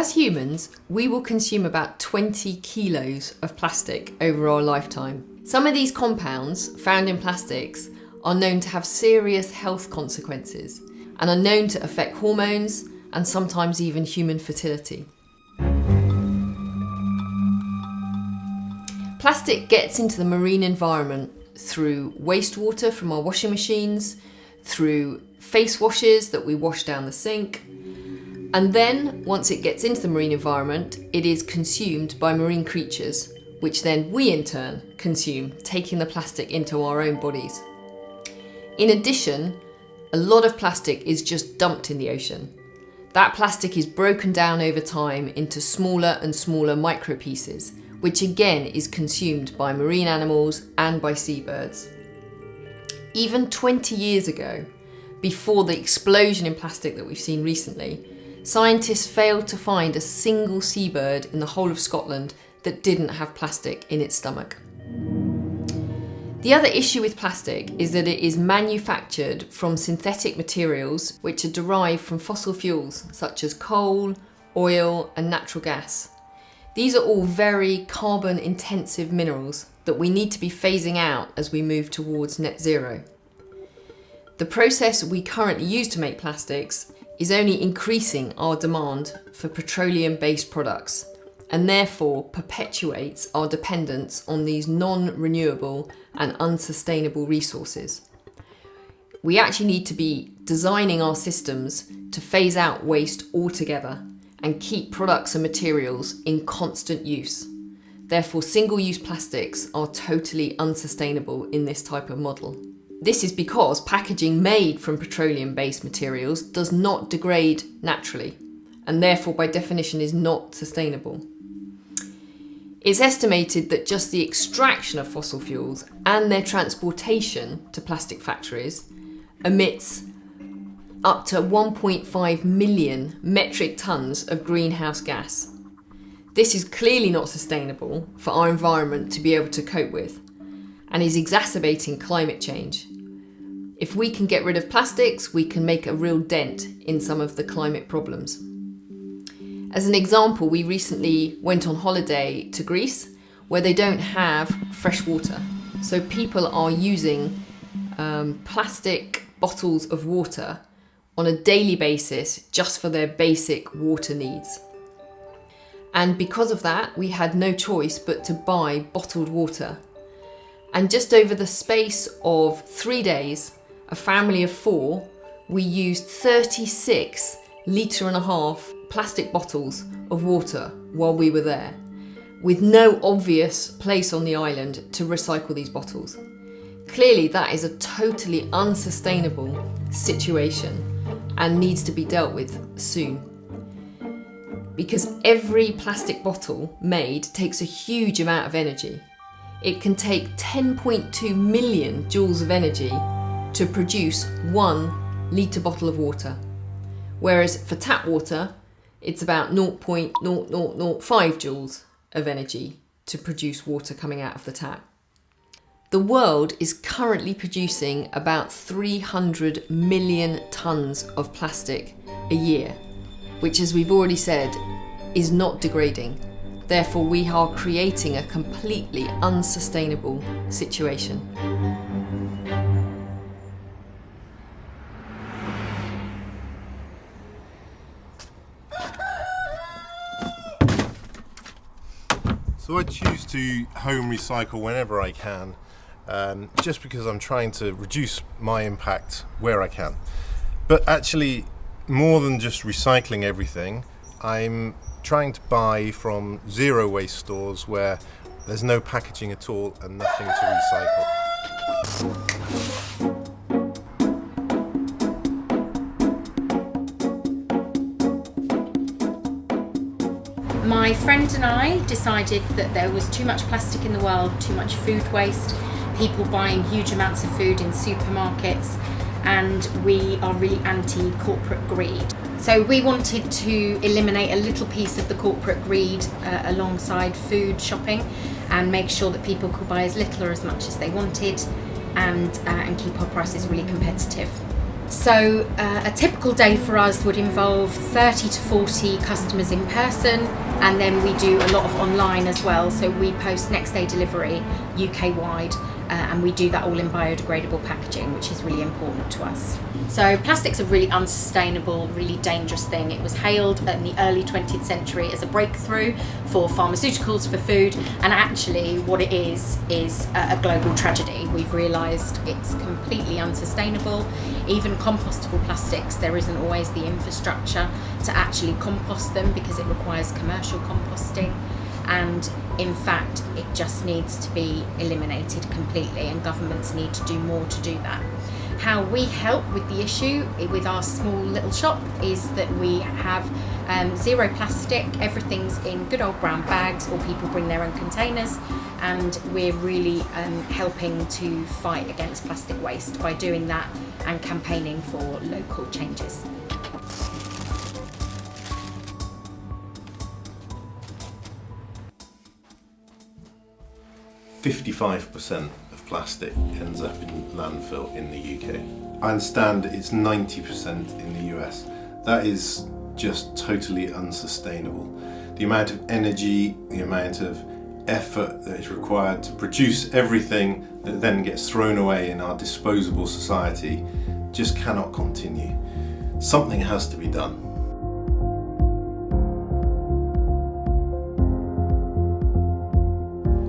As humans, we will consume about 20 kilos of plastic over our lifetime. Some of these compounds found in plastics are known to have serious health consequences and are known to affect hormones and sometimes even human fertility. Plastic gets into the marine environment through wastewater from our washing machines, through face washes that we wash down the sink, and then once it gets into the marine environment, it is consumed by marine creatures, which then we in turn consume, taking the plastic into our own bodies. In addition, a lot of plastic is just dumped in the ocean. That plastic is broken down over time into smaller and smaller micro pieces, which again is consumed by marine animals and by seabirds. Even 20 years ago, before the explosion in plastic that we've seen recently, scientists failed to find a single seabird in the whole of Scotland that didn't have plastic in its stomach. The other issue with plastic is that it is manufactured from synthetic materials which are derived from fossil fuels such as coal, oil and natural gas. These are all very carbon intensive minerals that we need to be phasing out as we move towards net zero. The process we currently use to make plastics is only increasing our demand for petroleum-based products and therefore perpetuates our dependence on these non-renewable and unsustainable resources. We actually need to be designing our systems to phase out waste altogether and keep products and materials in constant use. Therefore, single-use plastics are totally unsustainable in this type of model. This is because packaging made from petroleum-based materials does not degrade naturally and therefore by definition is not sustainable. It's estimated that just the extraction of fossil fuels and their transportation to plastic factories emits up to 1.5 million metric tonnes of greenhouse gas. This is clearly not sustainable for our environment to be able to cope with and is exacerbating climate change. If we can get rid of plastics, we can make a real dent in some of the climate problems. As an example, we recently went on holiday to Greece where they don't have fresh water. So people are using plastic bottles of water on a daily basis just for their basic water needs. And because of that, we had no choice but to buy bottled water. And just over the space of 3 days, a family of 4, we used 36 litre and a half plastic bottles of water while we were there, with no obvious place on the island to recycle these bottles. Clearly that is a totally unsustainable situation and needs to be dealt with soon. Because every plastic bottle made takes a huge amount of energy. It can take 10.2 million joules of energy to produce 1 litre bottle of water. Whereas for tap water, it's about 0.0005 joules of energy to produce water coming out of the tap. The world is currently producing about 300 million tonnes of plastic a year, which, as we've already said, is not degrading. Therefore, we are creating a completely unsustainable situation. So I choose to home recycle whenever I can, just because I'm trying to reduce my impact where I can. But actually, more than just recycling everything, I'm trying to buy from zero waste stores where there's no packaging at all and nothing to recycle. My friend and I decided that there was too much plastic in the world, too much food waste, people buying huge amounts of food in supermarkets, and we are really anti-corporate greed. So we wanted to eliminate a little piece of the corporate greed alongside food shopping and make sure that people could buy as little or as much as they wanted and keep our prices really competitive. So a typical day for us would involve 30 to 40 customers in person, and then we do a lot of online as well. So we post next day delivery UK-wide, and we do that all in biodegradable packaging, which is really important to us. So plastic's a really unsustainable, really dangerous thing. It was hailed in the early 20th century as a breakthrough for pharmaceuticals, for food, and actually what it is a global tragedy. We've realised it's completely unsustainable. Even compostable plastics, there isn't always the infrastructure to actually compost them because it requires commercial composting. And in fact, it just needs to be eliminated completely, and governments need to do more to do that. How we help with the issue with our small little shop is that we have zero plastic, everything's in good old brown bags, or people bring their own containers, and we're really helping to fight against plastic waste by doing that and campaigning for local changes. %55% of plastic ends up in landfill in the UK. I understand it's 90% in the US. That is just totally unsustainable. The amount of energy, the amount of effort that is required to produce everything that then gets thrown away in our disposable society just cannot continue. Something has to be done.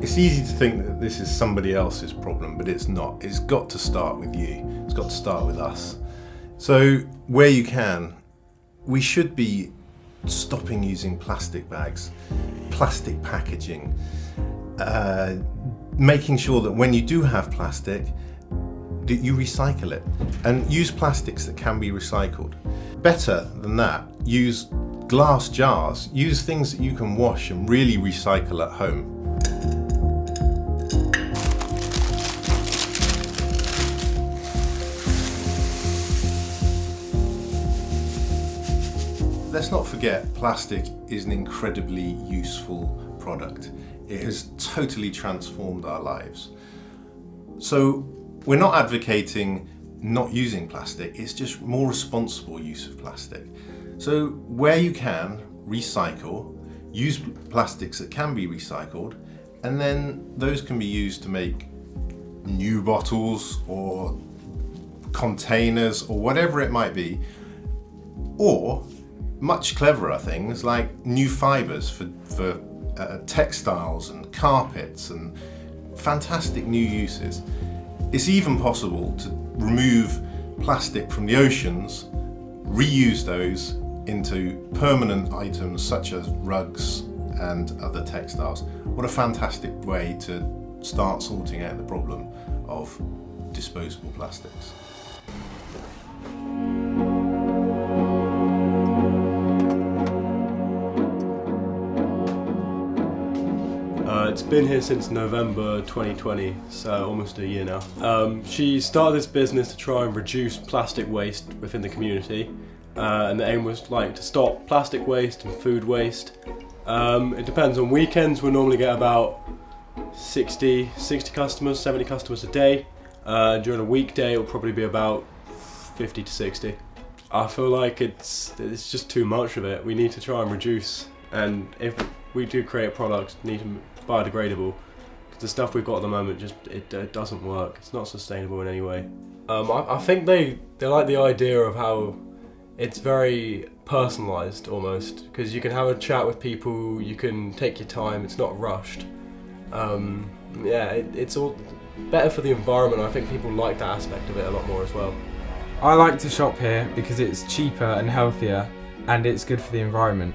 It's easy to think that this is somebody else's problem, but it's not. It's got to start with you. It's got to start with us. So where you can, we should be stopping using plastic bags, plastic packaging, making sure that when you do have plastic, that you recycle it and use plastics that can be recycled. Better than that, use glass jars, use things that you can wash and really recycle at home. Let's not forget, plastic is an incredibly useful product. It has totally transformed our lives. So we're not advocating not using plastic, it's just more responsible use of plastic. So where you can, recycle, use plastics that can be recycled, and then those can be used to make new bottles or containers or whatever it might be, or much cleverer things like new fibres for textiles and carpets and fantastic new uses. It's even possible to remove plastic from the oceans, reuse those into permanent items such as rugs and other textiles. What a fantastic way to start sorting out the problem of disposable plastics. It's been here since November 2020, so almost a year now. She started this business to try and reduce plastic waste within the community, and the aim was to stop plastic waste and food waste. It depends. On weekends we'll normally get about 60 customers, 70 customers a day. During a weekday it'll probably be about 50 to 60. I feel like it's just too much of it. We need to try and reduce, and if we do create products, need to biodegradable, because the stuff we've got at the moment it doesn't work. It's not sustainable in any way. I think they like the idea of how it's very personalised almost, because you can have a chat with people, you can take your time, it's not rushed. It's all better for the environment. I think people like that aspect of it a lot more as well. I like to shop here because it's cheaper and healthier, and it's good for the environment.